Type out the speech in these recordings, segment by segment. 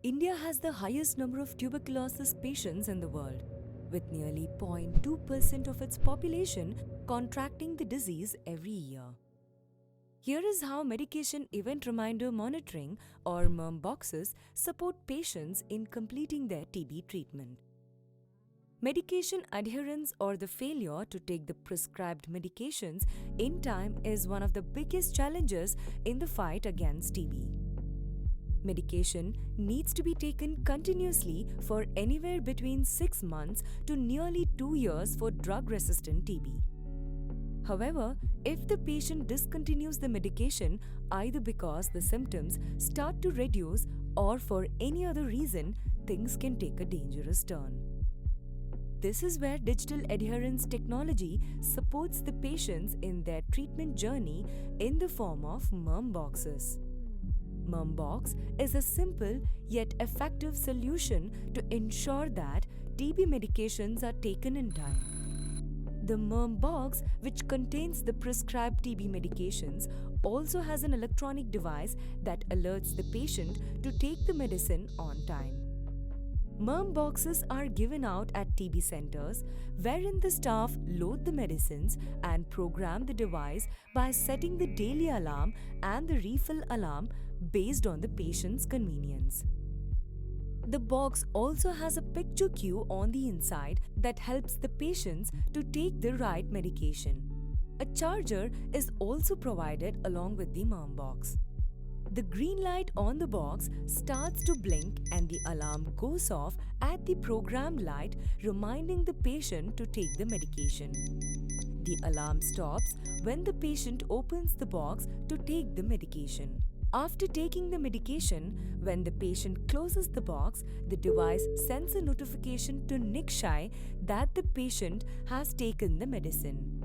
India has the highest number of tuberculosis patients in the world, with nearly 0.2% of its population contracting the disease every year. Here is how medication event reminder monitoring or MERM boxes support patients in completing their TB treatment. Medication adherence or the failure to take the prescribed medications in time is one of the biggest challenges in the fight against TB. Medication needs to be taken continuously for anywhere between 6 months to nearly 2 years for drug-resistant TB. However, if the patient discontinues the medication either because the symptoms start to reduce or for any other reason, things can take a dangerous turn. This is where digital adherence technology supports the patients in their treatment journey in the form of MERM boxes. MERM box is a simple yet effective solution to ensure that TB medications are taken in time. The MERM box, which contains the prescribed TB medications, also has an electronic device that alerts the patient to take the medicine on time. MERM boxes are given out at TB centers, wherein the staff load the medicines and program the device by setting the daily alarm and the refill alarm based on the patient's convenience. The box also has a picture cue on the inside that helps the patients to take the right medication. A charger is also provided along with the MERM box. The green light on the box starts to blink and the alarm goes off at the programmed light, reminding the patient to take the medication. The alarm stops when the patient opens the box to take the medication. After taking the medication, when the patient closes the box, the device sends a notification to NICSHI that the patient has taken the medicine.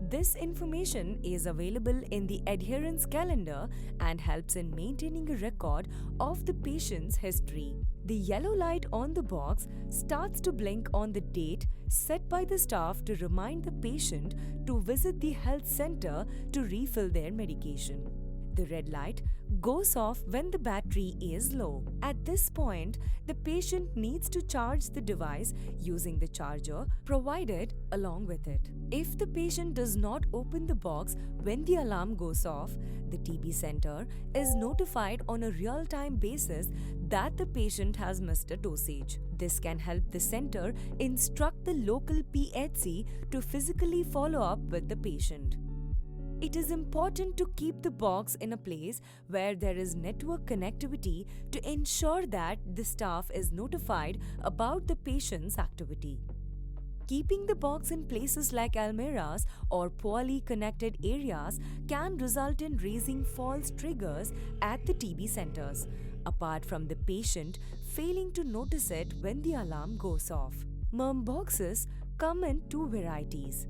This information is available in the adherence calendar and helps in maintaining a record of the patient's history. The yellow light on the box starts to blink on the date set by the staff to remind the patient to visit the health center to refill their medication. The red light goes off when the battery is low. At this point, the patient needs to charge the device using the charger provided along with it. If the patient does not open the box when the alarm goes off, the TB center is notified on a real-time basis that the patient has missed a dosage. This can help the center instruct the local PHC to physically follow up with the patient. It is important to keep the box in a place where there is network connectivity to ensure that the staff is notified about the patient's activity. Keeping the box in places like almirahs or poorly connected areas can result in raising false triggers at the TB centers, apart from the patient failing to notice it when the alarm goes off. MERM boxes come in two varieties: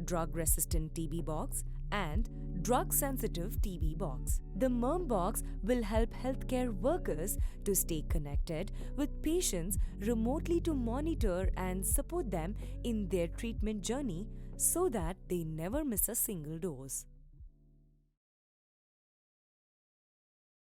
drug-resistant TB box and drug-sensitive TB box. The MERM box will help healthcare workers to stay connected with patients remotely to monitor and support them in their treatment journey so that they never miss a single dose.